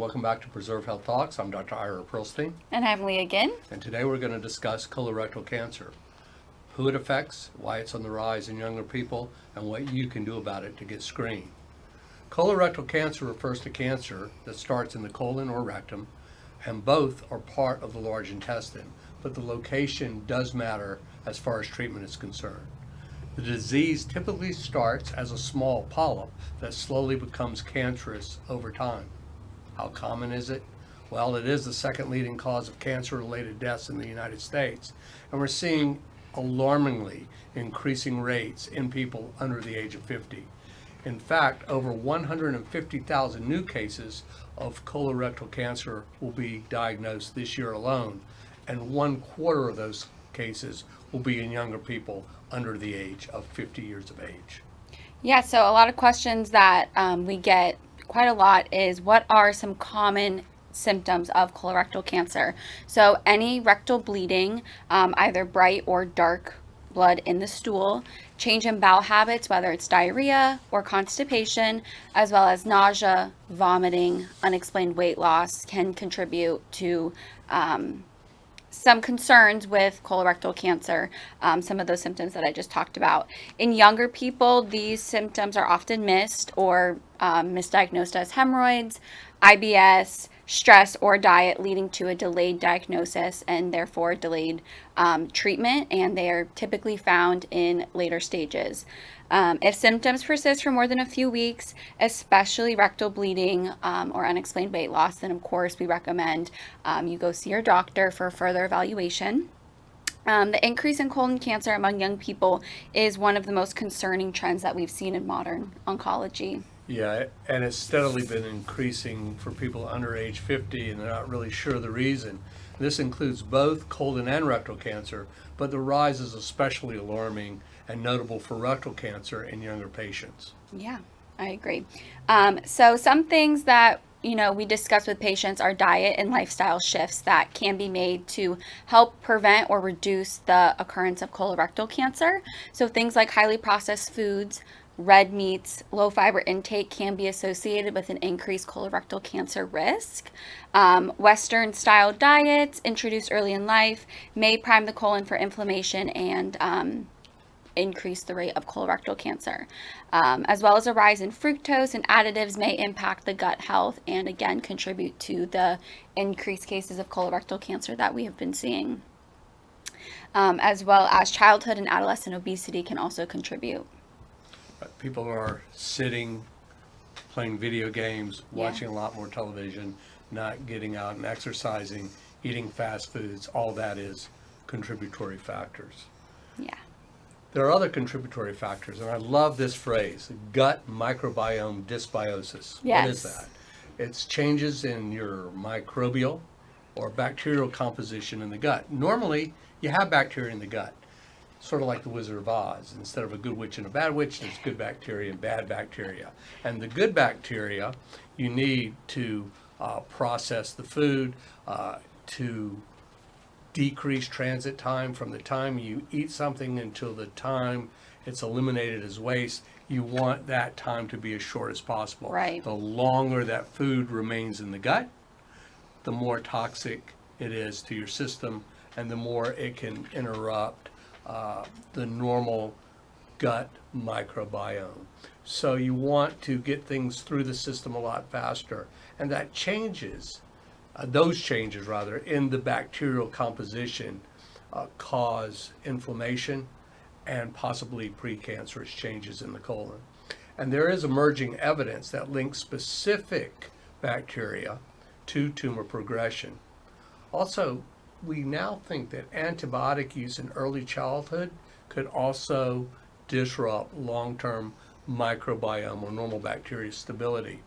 welcome back to Preserve Health Talks. I'm Dr. Ira Pearlstine. And I'm Leah Ginn. And today we're going to discuss colorectal cancer, who it affects, why it's on the rise in younger people, and what you can do about it to get screened. Colorectal cancer refers to cancer that starts in the colon or rectum, and both are part of the large intestine, but the location does matter as far as treatment is concerned. The disease typically starts as a small polyp that slowly becomes cancerous over time. How common is it? Well, it is the second leading cause of cancer-related deaths in the United States, and we're seeing alarmingly increasing rates in people under the age of 50. In fact, over 150,000 new cases of colorectal cancer will be diagnosed this year alone, and 1/4 of those cases will be in younger people under the age of 50 years of age. Yeah, so a lot of questions that we get quite a lot is what are some common symptoms of colorectal cancer? So any rectal bleeding, either bright or dark blood in the stool, change in bowel habits, whether it's diarrhea or constipation, as well as nausea, vomiting, unexplained weight loss can contribute to some concerns with colorectal cancer, some of those symptoms that I just talked about. In younger people, these symptoms are often missed or misdiagnosed as hemorrhoids, IBS, stress, or diet, leading to a delayed diagnosis and therefore delayed treatment, and they are typically found in later stages. If symptoms persist for more than a few weeks, especially rectal bleeding or unexplained weight loss, then of course we recommend you go see your doctor for further evaluation. The increase in colon cancer among young people is one of the most concerning trends that we've seen in modern oncology. Yeah, and it's steadily been increasing for people under age 50, and they're not really sure the reason. This includes both colon and rectal cancer, but the rise is especially alarming and notable for rectal cancer in younger patients. Yeah, I agree. So some things that we discuss with patients are diet and lifestyle shifts that can be made to help prevent or reduce the occurrence of colorectal cancer. So things like highly processed foods, red meats, low fiber intake can be associated with an increased colorectal cancer risk. Western style diets introduced early in life may prime the colon for inflammation and increase the rate of colorectal cancer, as well as a rise in fructose and additives may impact the gut health and again contribute to the increased cases of colorectal cancer that we have been seeing, as well as childhood and adolescent obesity can also contribute. People are sitting, playing video games, watching a lot more television, not getting out and exercising, eating fast foods. All that is contributory factors. Yeah. There are other contributory factors, and I love this phrase, gut microbiome dysbiosis. Yes. What is that? It's changes in your microbial or bacterial composition in the gut. Normally, you have bacteria in the gut, sort of like the Wizard of Oz. Instead of a good witch and a bad witch, there's good bacteria and bad bacteria. And the good bacteria, you need to process the food, to decrease transit time from the time you eat something until the time it's eliminated as waste. You want that time to be as short as possible. Right. The longer that food remains in the gut, the more toxic it is to your system and the more it can interrupt the normal gut microbiome. So you want to get things through the system a lot faster, and that those changes in the bacterial composition cause inflammation and possibly precancerous changes in the colon. And there is emerging evidence that links specific bacteria to tumor progression. Also, we now think that antibiotic use in early childhood could also disrupt long-term microbiome or normal bacteria stability.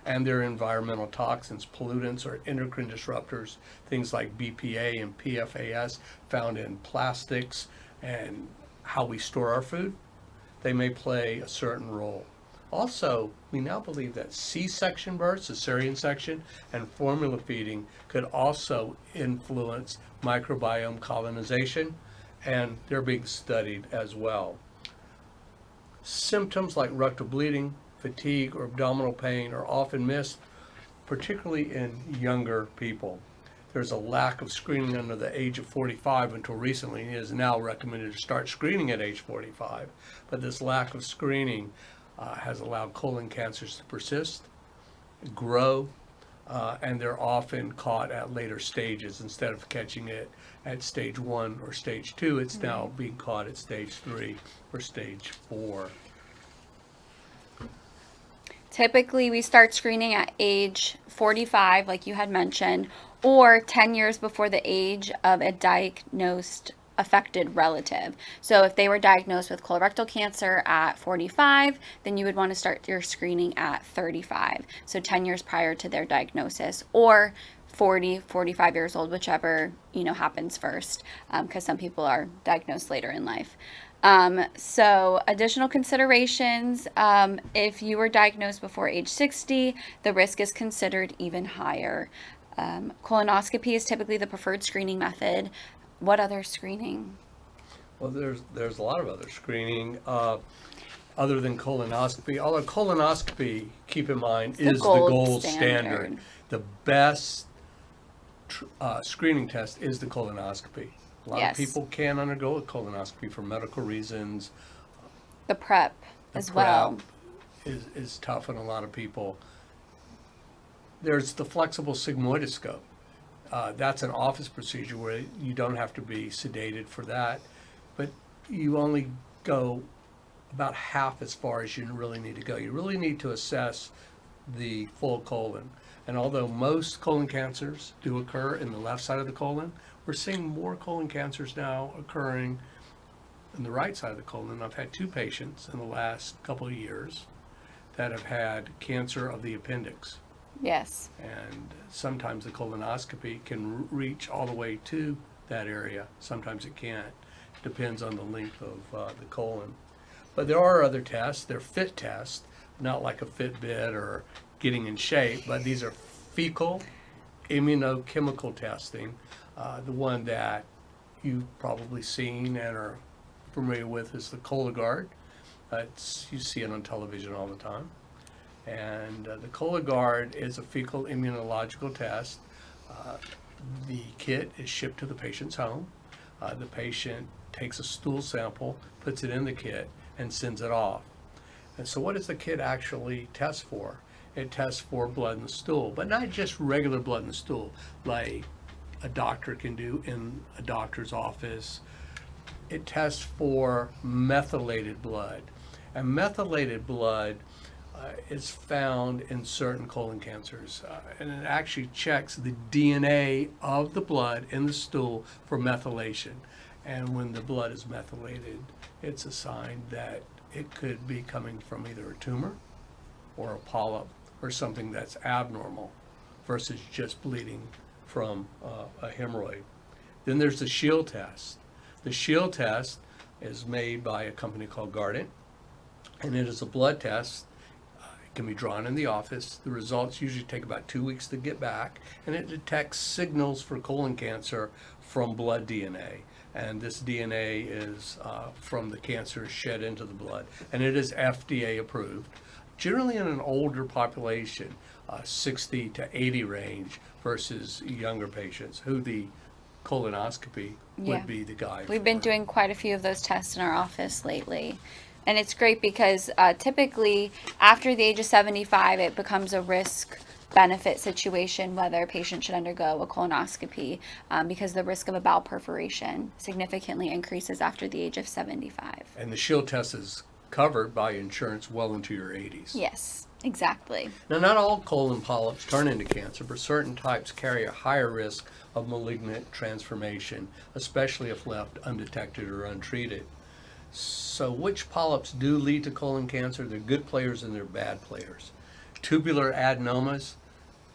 And their environmental toxins, pollutants, or endocrine disruptors, things like BPA and PFAS found in plastics and how we store our food, they may play a certain role. Also, we now believe that C-section births, cesarean section, and formula feeding could also influence microbiome colonization, and they're being studied as well. Symptoms like rectal bleeding, fatigue, or abdominal pain are often missed, particularly in younger people. There's a lack of screening under the age of 45 until recently. It is now recommended to start screening at age 45. But this lack of screening has allowed colon cancers to persist, grow, and they're often caught at later stages. Instead of catching it at stage 1 or stage 2, it's now being caught at stage 3 or stage 4. Typically, we start screening at age 45, like you had mentioned, or 10 years before the age of a diagnosed affected relative. So if they were diagnosed with colorectal cancer at 45, then you would want to start your screening at 35. So 10 years prior to their diagnosis, or 40, 45 years old, whichever, happens first, because some people are diagnosed later in life. So additional considerations, if you were diagnosed before age 60, the risk is considered even higher. Colonoscopy is typically the preferred screening method. What other screening? Well, there's a lot of other screening other than colonoscopy. Although colonoscopy, keep in mind, is the gold standard. The best screening test is the colonoscopy. A lot of people can undergo a colonoscopy for medical reasons. The prep as well is tough on a lot of people. There's the flexible sigmoidoscope. That's an office procedure where you don't have to be sedated for that, but you only go about half as far as you really need to go. You really need to assess the full colon. And although most colon cancers do occur in the left side of the colon, we're seeing more colon cancers now occurring in the right side of the colon. I've had 2 patients in the last couple of years that have had cancer of the appendix. Yes. And sometimes the colonoscopy can reach all the way to that area. Sometimes it can't. Depends on the length of the colon. But there are other tests. They're fit tests, not like a Fitbit or getting in shape, but these are fecal immunochemical testing. The one that you've probably seen and are familiar with is the Cologuard. You see it on television all the time. And the Cologuard is a fecal immunological test. The kit is shipped to the patient's home. The patient takes a stool sample, puts it in the kit, and sends it off. And so what does the kit actually test for? It tests for blood in the stool, but not just regular blood in the stool, like a doctor can do in a doctor's office. It tests for methylated blood. And methylated blood is found in certain colon cancers. And it actually checks the DNA of the blood in the stool for methylation. And when the blood is methylated, it's a sign that it could be coming from either a tumor or a polyp or something that's abnormal versus just bleeding from a hemorrhoid. Then there's the Shield test. The Shield test is made by a company called Guardant, and it is a blood test. It can be drawn in the office. The results usually take about 2 weeks to get back, and it detects signals for colon cancer from blood DNA. And this DNA is from the cancer shed into the blood, and it is FDA approved. Generally in an older population, 60 to 80 range versus younger patients who the colonoscopy would be the guide. We've been doing quite a few of those tests in our office lately. And it's great because typically after the age of 75, it becomes a risk benefit situation whether a patient should undergo a colonoscopy because the risk of a bowel perforation significantly increases after the age of 75. And the Shield test is covered by insurance well into your 80s. Yes, exactly. Now, not all colon polyps turn into cancer, but certain types carry a higher risk of malignant transformation, especially if left undetected or untreated. So which polyps do lead to colon cancer? They're good players and they're bad players. Tubular adenomas,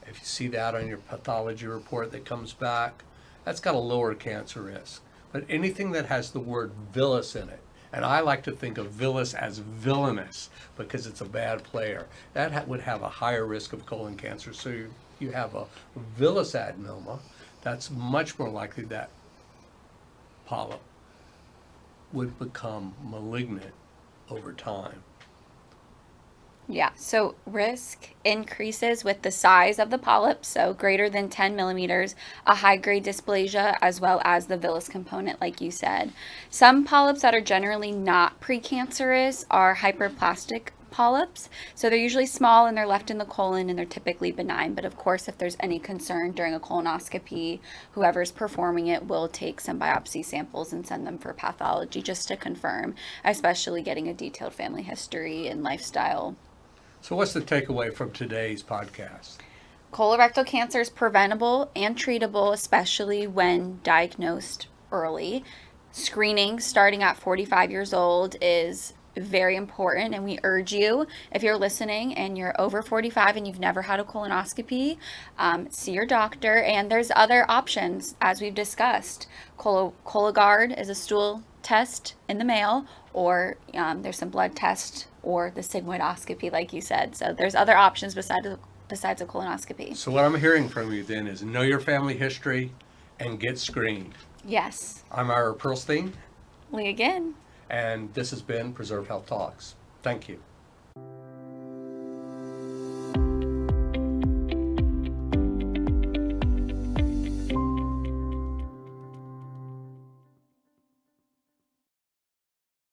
if you see that on your pathology report that comes back, that's got a lower cancer risk. But anything that has the word villus in it, and I like to think of villus as villainous because it's a bad player, that would have a higher risk of colon cancer. So you have a villus adenoma, that's much more likely that polyp would become malignant over time. Yeah, so risk increases with the size of the polyp, so greater than 10 millimeters, a high grade dysplasia, as well as the villus component, like you said. Some polyps that are generally not precancerous are hyperplastic polyps. So they're usually small and they're left in the colon and they're typically benign. But of course, if there's any concern during a colonoscopy, whoever's performing it will take some biopsy samples and send them for pathology just to confirm, especially getting a detailed family history and lifestyle. So what's the takeaway from today's podcast? Colorectal cancer is preventable and treatable, especially when diagnosed early. Screening starting at 45 years old is very important, and we urge you, if you're listening and you're over 45 and you've never had a colonoscopy, see your doctor. And there's other options, as we've discussed. Cologuard is a stool test in the male, or there's some blood test, or the sigmoidoscopy, like you said. So there's other options besides a colonoscopy. So what I'm hearing from you then is know your family history and get screened. Yes. I'm Ira Pearlstine, Leah Ginn. and this has been Preserve Health Talks. Thank you.